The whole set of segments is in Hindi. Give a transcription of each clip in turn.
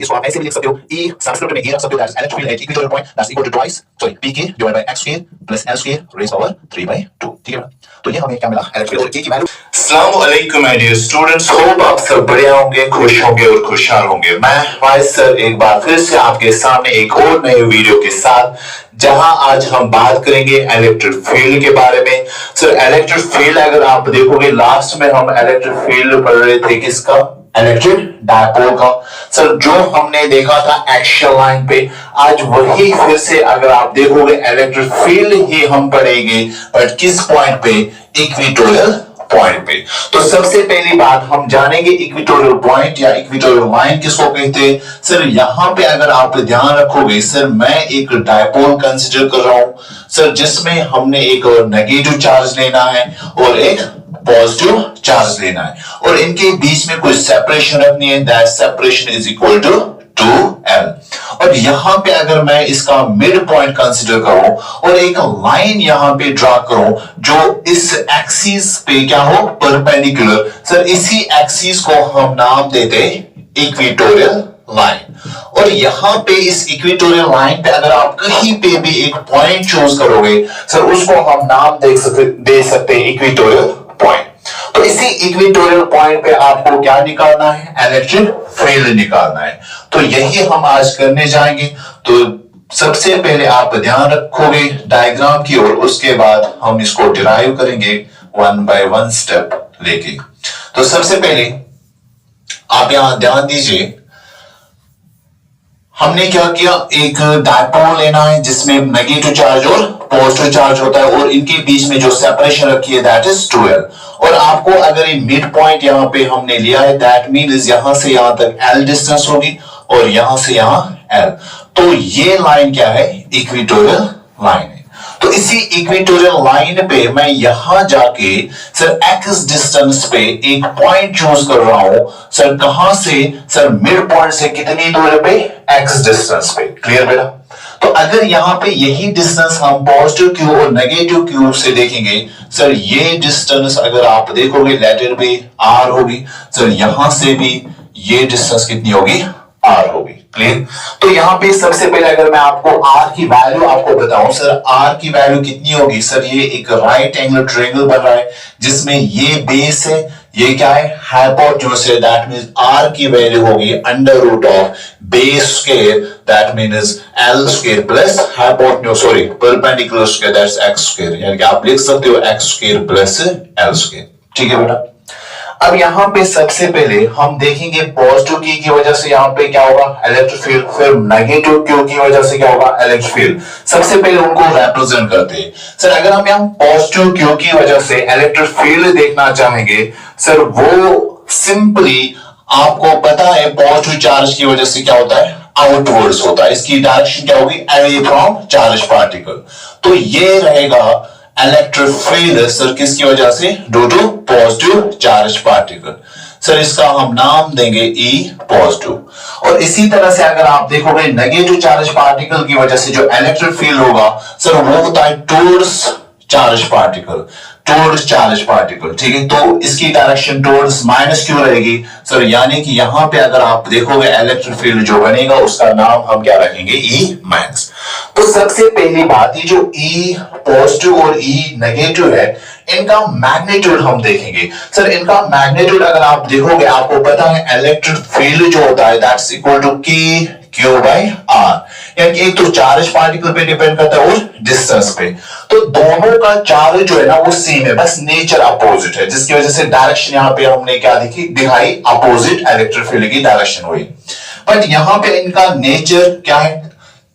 इसको आप ऐसे भी लिख सकते हो E सबस्क्रिप्ट में E रख सकते हो, that's electric field at equatorial point that's equal to twice sorry pk divide by x square plus l square raise power 3/2। ठीक है ना, तो ये हमें क्या मिला इलेक्ट्रिक फील्ड और k की वैल्यू। अस्सलाम वालेकुम माय डियर स्टूडेंट्स, होप आप सब बढ़िया होंगे, खुश होंगे और खुशहाल होंगे। मैं वाइस सर एक बार फिर से आपके सामने एक और नए वीडियो के साथ, जहां आज हम बात करेंगे इलेक्ट्रिक फील्ड के बारे में। सर इलेक्ट्रिक फील्ड अगर आप देखोगे लास्ट में हम इलेक्ट्रिक फील्ड पढ़ रहे थे किसका, इलेक्ट्रिक डायपोल का। सर जो हमने देखा था एक्सियल लाइन पे, आज वही फिर से अगर आप देखोगे इलेक्ट्रिक फील्ड ही हम पढ़ेंगे, बट किस पॉइंट पे, इक्वेटोरियल पॉइंट पे। तो सबसे पहली बात हम जानेंगे इक्वेटोरियल पॉइंट या इक्वेटोरियल लाइन किसको कहते हैं। सर यहां पे अगर आप ध्यान रखोगे, सर मैं एक डायपोल कंसीडर कर रहा हूं सर, जिसमें हमने एक नेगेटिव चार्ज लेना है और एक पॉजिटिव चार्ज लेना है, और इनके बीच में कोई सेपरेशन रखनी है, that separation is equal to 2l। और यहां पे अगर मैं इसका मिड पॉइंट कंसीडर करूं और एक लाइन यहां पे ड्रा करूं जो इस एक्सिस पे क्या हो, परपेंडिकुलर, सर इसी एक्सिस को हम नाम देते इक्वेटोरियल लाइन। और यहां पे इस इक्वेटोरियल लाइन पे अगर आप कहीं पे भी एक पॉइंट चूज करोगे, सर उसको हम नाम दे सकते हैं इक्वेटोरियल पॉइंट। तो इसी इक्वेटोरियल पॉइंट पे आपको क्या निकालना है, इलेक्ट्रिक फील्ड निकालना है। तो यही हम आज करने जाएंगे। तो सबसे पहले आप ध्यान रखोगे डायग्राम की ओर, उसके बाद हम इसको डिराइव करेंगे वन बाय वन स्टेप लेके। तो सबसे पहले आप यहां ध्यान दीजिए, हमने क्या किया, एक डायपोल लेना है जिसमें नेगेटिव चार्ज और पॉजिटिव चार्ज होता है, और इनके बीच में जो सेपरेशन रखी है दैट इज 2l। और आपको अगर ये मिड पॉइंट यहां पे हमने लिया है, दैट मींस यहां से यहां तक l डिस्टेंस होगी और यहां से यहां l। तो ये लाइन क्या है, इक्वेटोरियल लाइन है। तो इसी इक्वेटोरियल लाइन पे मैं यहां जाके सर x डिस्टेंस पे एक पॉइंट चूज कर रहा हूं। सर कहां से, सर मिड पॉइंट से कितनी दूर पे, x डिस्टेंस पे। क्लियर बेटा। तो अगर यहां पे यही डिस्टेंस हम पॉजिटिव क्यू और नेगेटिव क्यू से देखेंगे, सर ये डिस्टेंस अगर आप देखोगे लेट इट बी r होगी। सर यहां से भी ये डिस्टेंस कितनी होगी, r होगी। क्लियर। तो यहां पे सबसे पहले अगर मैं आपको r की वैल्यू आपको बताऊं, सर r की वैल्यू कितनी होगी, सर ये एक राइट एंगल ट्रायंगल बन रहा है जिसमें ये बेस है, ये क्या है, हाइपोटेन्यूज है, दैट मींस r की वैल्यू होगी under root of base square, that means l square plus hypotenuse sorry perpendicular square, that's x square. यानी कि आप लिख सकते हो x square plus l square. ठीक है बेटा। अब यहां पे सबसे पहले हम देखेंगे पॉजिटिव की वजह से यहां पे क्या होगा, इलेक्ट्रिक फील्ड, फिर नेगेटिव क्यू की वजह से क्या होगा, इलेक्ट्रिक फील्ड। सबसे पहले उनको रिप्रेजेंट करते हैं। सर अगर हम यहां पॉजिटिव क्यू की वजह से इलेक्ट्रिक फील्ड देखना चाहेंगे, सर वो सिंपली आपको पता है पॉजिटिव चार्ज की वजह से क्या होता है, आउटवर्ड्स होता है। इसकी डायरेक्शन क्या होगी, अवे फ्रॉम चार्ज पार्टिकल। तो ये रहेगा इलेक्ट्रिक फील्ड सर किसकी वजह से, due to positive charge particle. Sir इसका हम नाम देंगे E पॉजिटिव। और इसी तरह से अगर आप देखोगे नेगेटिव चार्ज पार्टिकल की वजह से जो इलेक्ट्रिक फील्ड होगा, सर वो होता है towards charge particle, towards charge particle. ठीक है। तो इसकी डायरेक्शन टुवर्ड्स माइनस क्यों रहेगी, सर यानी कि यहां पे अगर आप देखोगे इलेक्ट्रिक फील्ड जो बनेगा उसका नाम हम क्या रखेंगे, E माइनस। तो सबसे पहली बात, ये जो E पॉजिटिव और E नेगेटिव है, इनका मैग्नीट्यूड हम देखेंगे। सर इनका मैग्नीट्यूड अगर आप देखोगे, आपको पता है इलेक्ट्रिक फील्ड जो होता है that's equal to K Q बाय R। यानी कि एक तो चार्ज पार्टिकल पे डिपेंड करता है और डिस्टेंस पे। तो दोनों का चार्ज जो है ना वो सेम है, बस नेचर अपोजिट है, जिसकी वजह से डायरेक्शन यहां पे हमने क्या दिखाई, अपोजिट इलेक्ट्रिक फील्ड की डायरेक्शन हुई। बट यहां पे इनका नेचर क्या है,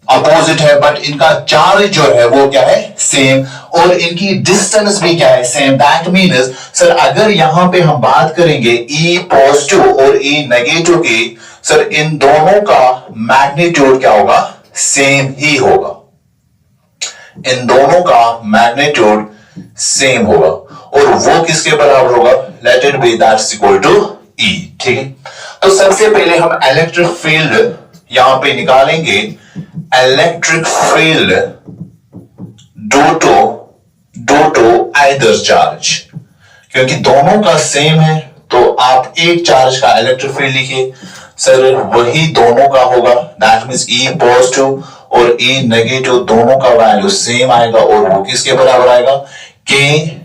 अपोजिट है, बट इनका चार्ज जो है वो क्या है, सेम, और इनकी डिस्टेंस भी क्या है, सेम। दैट मींस सर अगर यहां पे हम बात करेंगे E पॉजिटिव और E नेगेटिव की, सर इन दोनों का मैग्नीट्यूड क्या होगा, सेम ही होगा। इन दोनों का मैग्नीट्यूड सेम होगा, और वो किसके बराबर होगा, let it be that's equal to E। ठीक है। तो सबसे पहले हम इलेक्ट्रिक फील्ड यहां पे निकालेंगे, electric field due to either charge, क्योंकि दोनों का सेम है तो आप एक चार्ज का इलेक्ट्रिक फील्ड लिखिए। सर वही दोनों का होगा, दैट मींस ई पॉजिटिव और ई नेगेटिव दोनों का वैल्यू सेम आएगा और वो किसके बराबर आएगा, के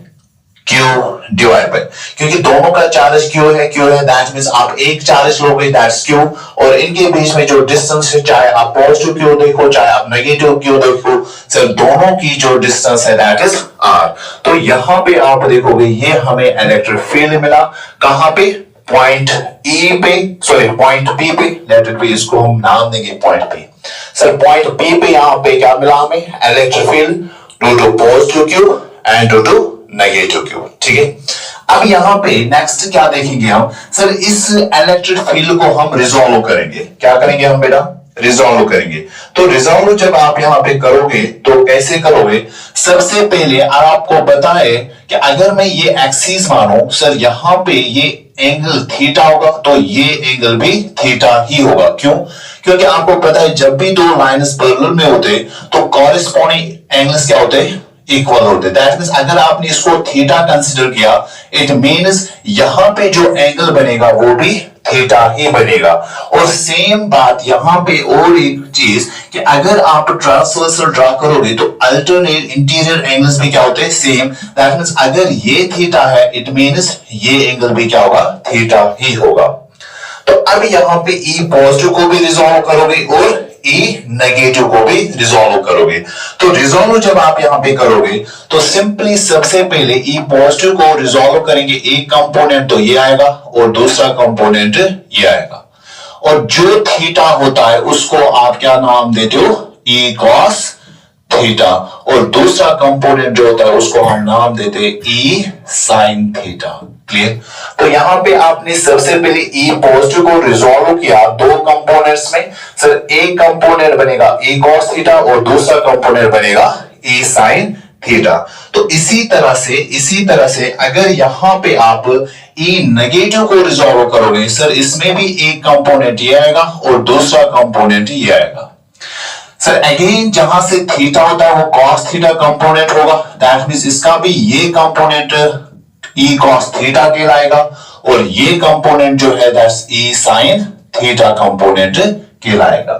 क्यू डिवाइड बाय, क्योंकि दोनों का चार्ज क्यू है दैट मींस आप एक चार्ज लोगे दैट्स क्यू, और इनके बीच में जो डिस्टेंस है, चाहे आप पॉजिटिव क्यू देखो चाहे आप नेगेटिव क्यू देखो, सर दोनों की जो डिस्टेंस है दैट इज आर। तो यहां पे आप देखोगे ये हमें इलेक्ट्रिक फील्ड मिला, कहां पे, पॉइंट ई पे, सॉरी पॉइंट पी पे, लेट इट बी, इसको हम नाम देंगे point P. Sir point P पे यहां पे क्या मिला हमें, electric field due to positive Q and due to negative Q, ठीक है। अब यहां पे नेक्स्ट क्या देखेंगे हम, सर इस इलेक्ट्रिक फील्ड को हम रिजॉल्व करेंगे, क्या करेंगे हम बेटा, रिजॉल्व करेंगे। तो रिजॉल्व जब आप यहां पे करोगे तो कैसे करोगे, सबसे पहले आपको बताए कि अगर मैं ये एक्सिस मानूं, सर यहां पे ये एंगल थीटा होगा तो ये एंगल भी थीटा ही होगा, क्यों, क्योंकि आपको पता है जब भी दो लाइंस पैरेलल में होते तो कॉरेस्पॉन्डिंग एंगल्स क्या होते हैं, इक्वल होते। दैट मींस अगर आपने इसको थीटा कंसीडर किया, इट मींस यहां पे जो एंगल बनेगा वो भी थीटा ही बनेगा। और सेम बात यहां पे और एक चीज कि अगर आप ट्रांसवर्सल ड्रा करोगे तो अल्टरनेट इंटीरियर एंगल्स भी क्या होते हैं, सेम। दैट मींस अगर ये थीटा है इट मींस ये एंगल भी क्या होगा, थीटा ही होगा। तो अब यहां पे ई पॉजिटिव को भी रिजॉल्व करोगे और ई नेगेटिव को भी रिजॉल्व करोगे। तो रिजॉल्व जब आप यहां पे करोगे तो सिंपली सबसे पहले ई पॉजिटिव को रिजॉल्व करेंगे, एक कंपोनेंट तो ये आएगा और दूसरा कंपोनेंट ये आएगा, और जो थीटा होता है उसको आप क्या नाम देते हो, ई कॉस थीटा, और दूसरा कंपोनेंट जो होता है उसको हम नाम देते हैं ई साइन थीटा। क्लियर। तो यहां पे आपने सबसे पहले ई पॉजिटिव को रिजॉल्व किया दो कंपोनेंट्स में, सर एक कंपोनेंट बनेगा ई कॉस थीटा और दूसरा कंपोनेंट बनेगा ई साइन थीटा। तो इसी तरह से अगर यहां पे आप ई नेगेटिव को रिजॉल्व करोगे, सर इसमें भी एक कंपोनेंट ये आएगा और दूसरा कंपोनेंट ये आएगा। सर अगेन जहां से थीटा होता है वो कॉस थीटा कंपोनेंट होगा, दैट मींस इसका भी ये कंपोनेंट ई कॉस थीटा कहलाएगा और ये कंपोनेंट जो है that's E sine theta component कहलाएगा।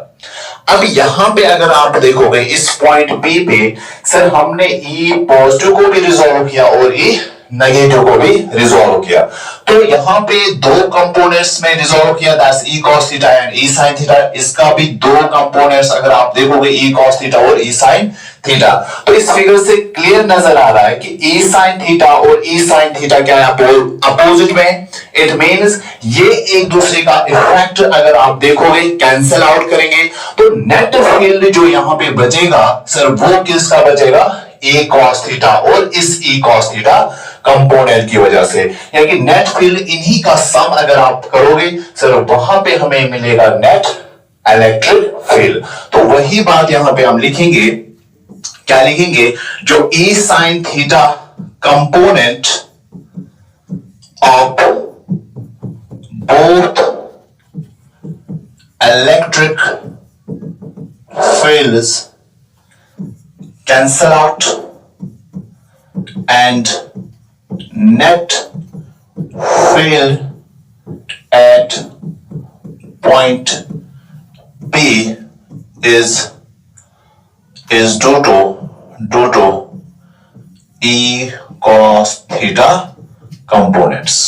अब यहां पे अगर आप देखोगे इस पॉइंट पी पे, सर हमने ई पॉजिटिव को भी रिजॉल्व किया और ई नेगेटिव को भी रिजॉल्व किया। तो यहां पे दो कंपोनेंट्स में रिजॉल्व किया, that's E cos theta and E sine theta. इसका भी दो कंपोनेंट्स अगर आप देखोगे ई कॉस थीटा और ई साइन थीटा। तो इस फिगर से क्लियर नजर आ रहा है कि ई साइन थीटा और ई साइन थीटा क्या है, अपोजिट में। इट मींस ये एक दूसरे का इफेक्ट अगर आप देखोगे कैंसिल आउट करेंगे तो नेट फील्ड जो यहां पे बचेगा, सर वो किसका बचेगा, ए कॉस थीटा और इस ई कॉस थीटा कंपोनेंट की वजह से, यानी कि नेट फील्ड इन्हीं का सम अगर आप करोगे सर वहां पे हमें मिलेगा नेट इलेक्ट्रिक फील्ड। तो वही बात यहां पे हम लिखेंगे, क्या लिखेंगे, जो E sine theta component of both electric fields cancel out and net field at point P is due to E cos theta components।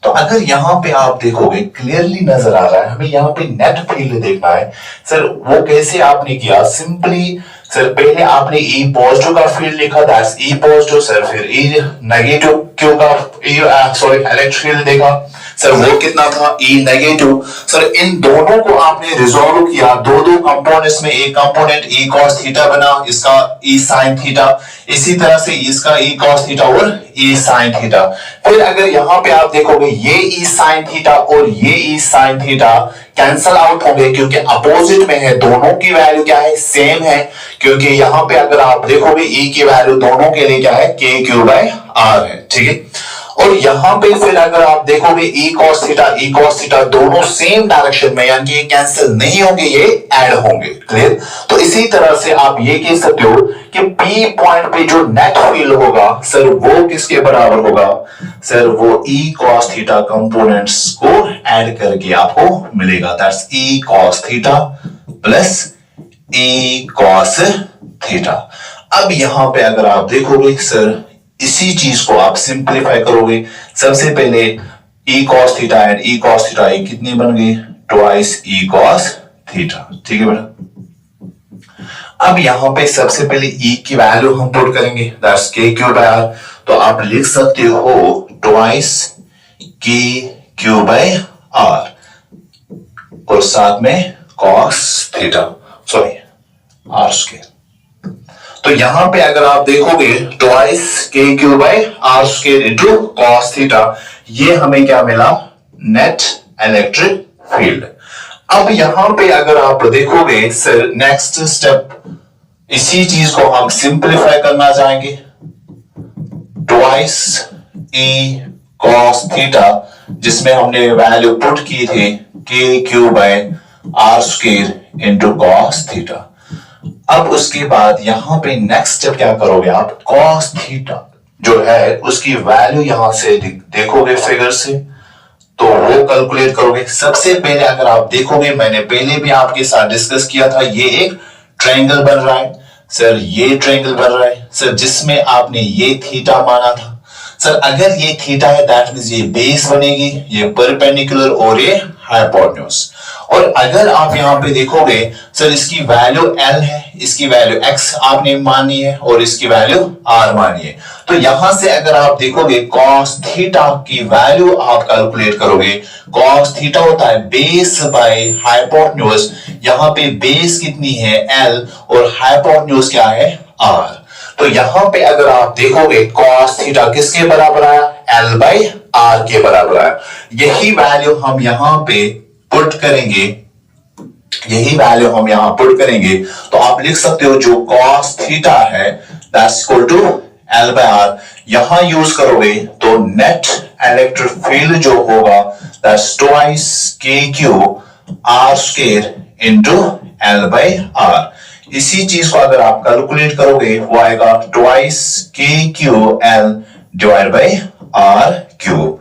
तो अगर यहां पे आप देखोगे क्लियरली नजर आ रहा है, हमें यहां पे नेट फील्ड देखना है। सर वो कैसे आपने किया, सिंपली सर पहले आपने ई पॉजिटिव का फील्ड लिखा, दैट्स ई पॉजिटिव, सर फिर ई नेगेटिव क्यू का इलेक्ट्रिक फील्ड देखा, सर वो कितना था, ई नेगेटिव। सर इन दोनों को आपने रिजॉल्व किया, दो कंपोनेंट्स में एक कंपोनेंट ई कॉस थीटा बना, इसका ई साइन थीटा, इसी तरह से इसका ई कॉस थीटा और ई साइन थीटा। फिर अगर यहां पे आप देखोगे ये ई साइन थीटा और ये ई साइन थीटा कैंसल आउट होंगे क्योंकि अपोजिट में है, दोनों की वैल्यू क्या है, सेम है, क्योंकि यहां पे अगर आप देखोगे ई की वैल्यू दोनों के लिए क्या है, के क्यू बाय आर है, ठीक है। और यहां पे फिर अगर आप देखोगे ई cos थीटा दोनों सेम डायरेक्शन में, यानी ये कैंसिल नहीं होंगे, ये ऐड होंगे। क्लियर? तो इसी तरह से आप ये कह सकते हो कि पी पॉइंट पे जो नेट फील्ड होगा सर वो किसके बराबर होगा? सर वो ई cos थीटा कंपोनेंट्स को ऐड करके आपको मिलेगा। That's E cos theta plus E cos theta. अब यहां पे अगर आप देखोगे सर इसी चीज को आप सिंप्लीफाई करोगे। सबसे पहले e cos theta and e cos theta ये कितने बन गए? Twice e cos theta. ठीक है बेटा। अब यहां पे सबसे पहले e की वैल्यू हम पुट करेंगे, that's k Q by r। तो आप लिख सकते हो twice k Q by r और साथ में cos theta, sorry r square. तो यहां पे अगर आप देखोगे twice K Q by R square into cos theta, ये हमें क्या मिला? Net electric field. अब यहां पे अगर आप देखोगे सर नेक्स्ट स्टेप, इसी चीज को हम सिंपलीफाई करना चाहेंगे। ट्वाइस ई कॉस थीटा जिसमें हमने वैल्यू पुट की थी K Q by R square into cos theta. अब उसके बाद यहां पे नेक्स्ट स्टेप क्या करोगे आप? cos थीटा जो है उसकी वैल्यू यहां से देखोगे फिगर से, तो वो कैलकुलेट करोगे। सबसे पहले अगर आप देखोगे, मैंने पहले भी आपके साथ डिस्कस किया था, ये एक ट्रायंगल बन रहा है सर, ये ट्रायंगल बन रहा है सर जिसमें आपने ये थीटा माना था सर। अगर ये थीटा है दैट मींस ये बेस बनेगी, ये परपेंडिकुलर और ये हाइपोटेन्यूज। और अगर आप यहां पे देखोगे सर इसकी वैल्यू L है, इसकी वैल्यू X आपने मानी है और इसकी वैल्यू R मानी है। तो यहां से अगर आप देखोगे cos थीटा की वैल्यू आप कैलकुलेट करोगे। cos थीटा होता है बेस बाय हाइपोटेन्यूज। यहां पे बेस कितनी है? L और हाइपोटेन्यूज क्या है? R। तो यहां पे अगर आप देखोगे cos थीटा किसके बराबर आया? L बाय R के बराबर आया। यही वैल्यू हम यहां पे पुट करेंगे, यही वैल्यू हम यहां पुट करेंगे। तो आप लिख सकते हो जो cos थीटा है that's equal to L by R। यहां यूज करोगे तो नेट इलेक्ट्रिक फील्ड जो होगा that's twice K Q R square into L by R। इसी चीज को अगर आप कैलकुलेट करोगे वो आएगा twice K Q L divide by R Q.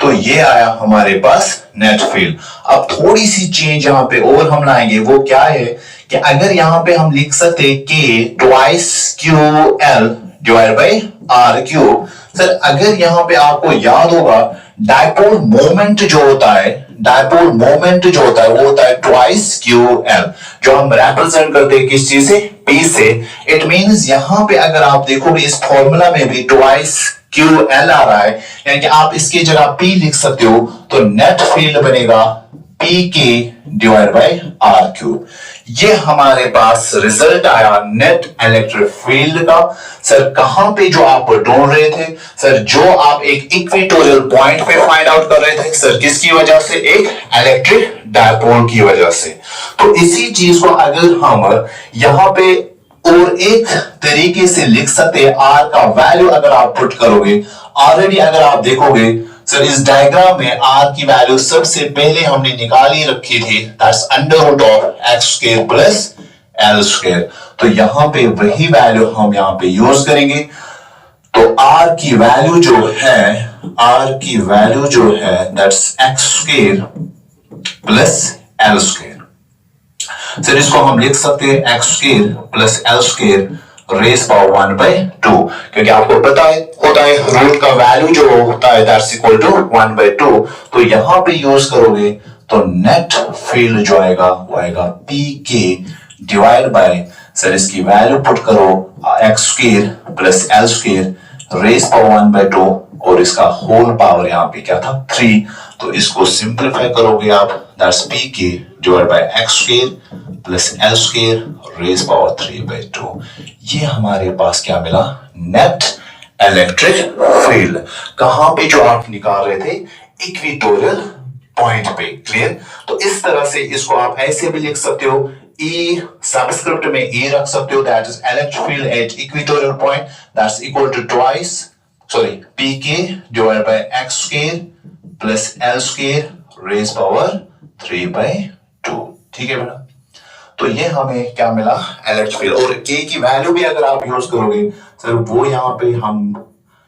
तो ये आया हमारे पास नेट फील्ड। अब थोड़ी सी चेंज यहां पे और हम लाएंगे, वो क्या है कि अगर यहां पे हम लिख सकते K twice Q L divide by R Q. Sir अगर यहां पे आपको याद होगा डायपोल मोमेंट जो होता है, डायपोल मोमेंट जो होता है वो होता है ट्वाइस क्यू एल, जो हम रिप्रेजेंट करते हैं किस चीज से? पी से। इट मींस यहां पे अगर आप देखोगे इस फॉर्मूला में भी ट्वाइस क्यू एल आ रहा है, यानी कि आप इसकी जगह पी लिख सकते हो। तो नेट फील्ड बनेगा P k divide by R Q. ये हमारे पास रिजल्ट आया नेट इलेक्ट्रिक फील्ड का। सर कहां पे जो आप ढूंढ रहे थे सर, जो आप एक इक्वेटोरियल पॉइंट पे फाइंड आउट कर रहे थे सर, किसकी वजह से? एक इलेक्ट्रिक डायपोल की वजह से। तो इसी चीज को अगर हम यहां पे और एक तरीके से लिख सकते हैं, आर का वैल्यू अगर आप पुट करोगे, ऑलरेडी अगर आप देखोगे सर इस डायग्राम में आर की वैल्यू सबसे पहले हमने निकाली रखी थी, that's under root of X square plus L square. तो यहां पे वही वैल्यू हम यहां पे यूज करेंगे। तो आर की वैल्यू जो है, आर की वैल्यू जो है that's x square plus L square. Sir इसको हम लिख सकते हैं x square plus L square raise power 1/2, क्योंकि आपको पता है होता है रूट का वैल्यू जो होता है दैट्स इक्वल टू 1/2। तो यहां पे यूज करोगे तो नेट फील्ड जो आएगा वो आएगा P k divide bye, sir इसकी वैल्यू पुट करो x square plus L square raise power 1/2 और इसका होल पावर यहां पे क्या था? 3। तो इसको सिंपलीफाई करोगे आप, that's P k divide by x square plus L square raise power 3/2। ये हमारे पास क्या मिला? Net electric field. कहां पे जो आप निकाल रहे थे? इक्वेटोरियल पॉइंट पे। क्लियर? तो इस तरह से इसको आप ऐसे भी लिख सकते हो, E सबस्क्रिप्ट में E रख सकते हो, that is electric field at equatorial point that's equal to twice sorry p k divide by x square plus L square raise power 3/2। ठीक है बेटा, तो ये हमें क्या मिला इलेक्ट्रिक फील्ड। और के की वैल्यू भी अगर आप यूज करोगे सर वो यहां पे हम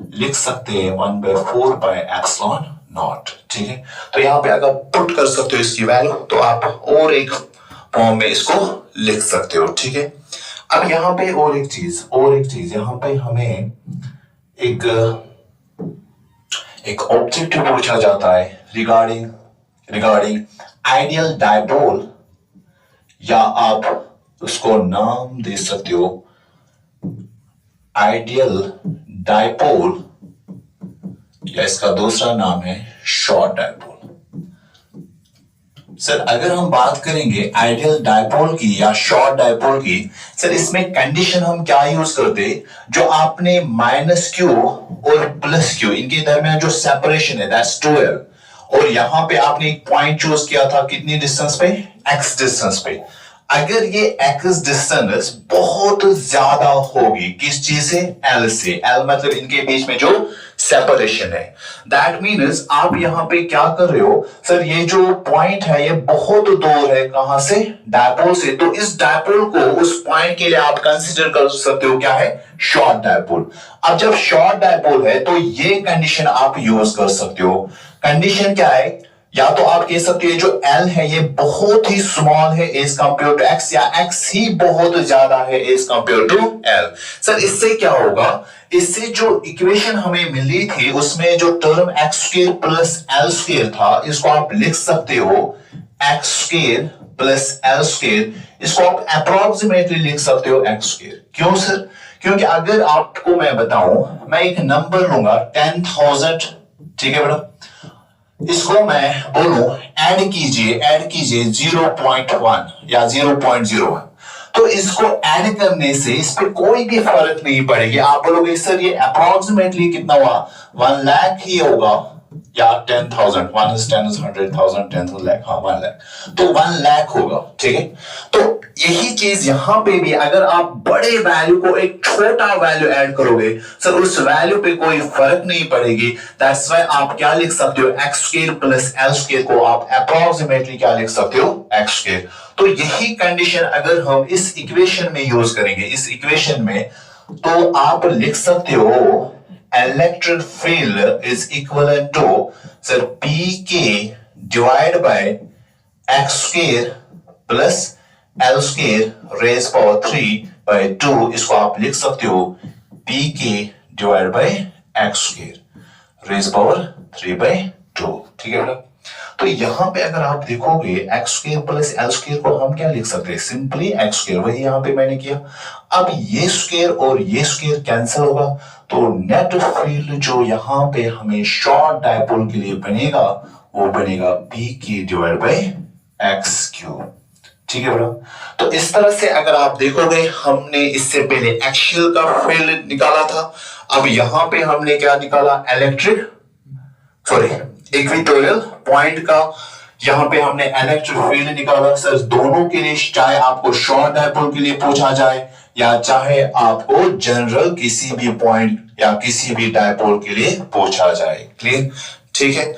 लिख सकते हैं 1/4 बाय एप्सिलॉन नॉट। ठीक है, तो यहां पे अगर पुट कर सकते हो इसकी वैल्यू तो आप और एक फॉर्म में इसको लिख सकते हो। ठीक है, अब यहां पे और एक चीज यहां पे हमें एक ऑब्जेक्टिव पूछा जाता है रिगार्डिंग आइडियल डायपोल, या आप उसको नाम दे सकते हो आइडियल डायपोल, या इसका दूसरा नाम है शॉर्ट डायपोल। सर अगर हम बात करेंगे आइडियल डायपोल की या शॉर्ट डायपोल की, सर इसमें कंडीशन हम क्या यूज करते, जो आपने -q और +q इनके दरमियान जो सेपरेशन है दैट्स 12, और यहां पे आपने एक पॉइंट चूज किया था कितनी डिस्टेंस पे, x डिस्टेंस पे। अगर ये x डिस्टेंस बहुत ज्यादा होगी किस चीज से, L से, L मतलब इनके बीच में जो सेपरेशन है, दैट मीन्स आप यहां पे क्या कर रहे हो सर, ये जो पॉइंट है ये बहुत दूर है कहां से, डायपोल से, तो इस डायपोल को उस पॉइंट के लिए आप कंसीडर कर सकते हो क्या है, शॉर्ट डायपोल। अब जब शॉर्ट डायपोल है तो ये कंडीशन आप यूज कर सकते हो। कंडीशन क्या है, या तो आप कह सकते हैं जो L है ये बहुत ही स्मॉल है एज कंपेयर टू X, या X ही बहुत ज्यादा है as compare to L। Sir इससे क्या होगा, इससे जो इक्वेशन हमें मिली थी उसमें जो term x square plus L square था, इसको आप लिख सकते हो x square plus L square, इसको आप अप्रोक्सीमेटली लिख सकते हो x स्क्वायर। क्यों सर, क्योंकि अगर आपको मैं बताऊं, मैं एक नंबर लूंगा 10,000, ठीक है बेटा, इसको मैं बोलूं ऐड कीजिए 0.1 या 0.01, तो इसको ऐड करने से इस पे कोई भी फर्क नहीं पड़ेगी। आप बोलोगे सर ये अप्रोक्सीमेटली कितना हुआ, 1 लाख ही होगा, या 10,000, 1 is 10 is 100,000, 10 is lakh, हाँ 1 लाख, तो 1 लाख होगा। ठीक है, तो यही चीज यहां पे भी अगर आप बड़े वैल्यू को एक छोटा वैल्यू ऐड करोगे सर उस वैल्यू पे कोई फर्क नहीं पड़ेगी। दैट्स व्हाई आप क्या लिख सकते हो, x square plus L square को आप अप्रोक्सीमेटली क्या लिख सकते हो, x स्क्वायर। तो यही कंडीशन अगर हम इस इक्वेशन में यूज करेंगे, इस इक्वेशन में, तो आप लिख सकते हो electric field is equal to sir PK divide by x square plus L square raise power 3/2, इसको आप लिख सकते हो PK divide by x square raise power 3/2। ठीक है बेटा, तो यहां पे अगर आप देखोगे x square plus L square को हम क्या लिख सकते हैं, सिंपली x स्क्वायर, वही यहां पे मैंने किया। अब ये स्क्वायर और ये स्क्वायर कैंसिल होगा, तो नेट फील्ड जो यहां पे हमें शॉर्ट डायपोल के लिए बनेगा वो बनेगा PK divide by x cube. ठीक है बेटा, तो इस तरह से अगर आप देखोगे हमने इससे पहले एक्सियल का फील्ड निकाला था, अब यहां पे हमने क्या निकाला, इक्वेटोरियल पॉइंट का, यहां पे हमने इलेक्ट्रिक फील्ड निकाला। सर दोनों के लिए, चाहे आपको शॉर्ट डायपोल के लिए पूछा जाए या चाहे आपको जनरल किसी भी पॉइंट या किसी भी डायपोल के लिए पूछा जाए, क्लियर। ठीक है,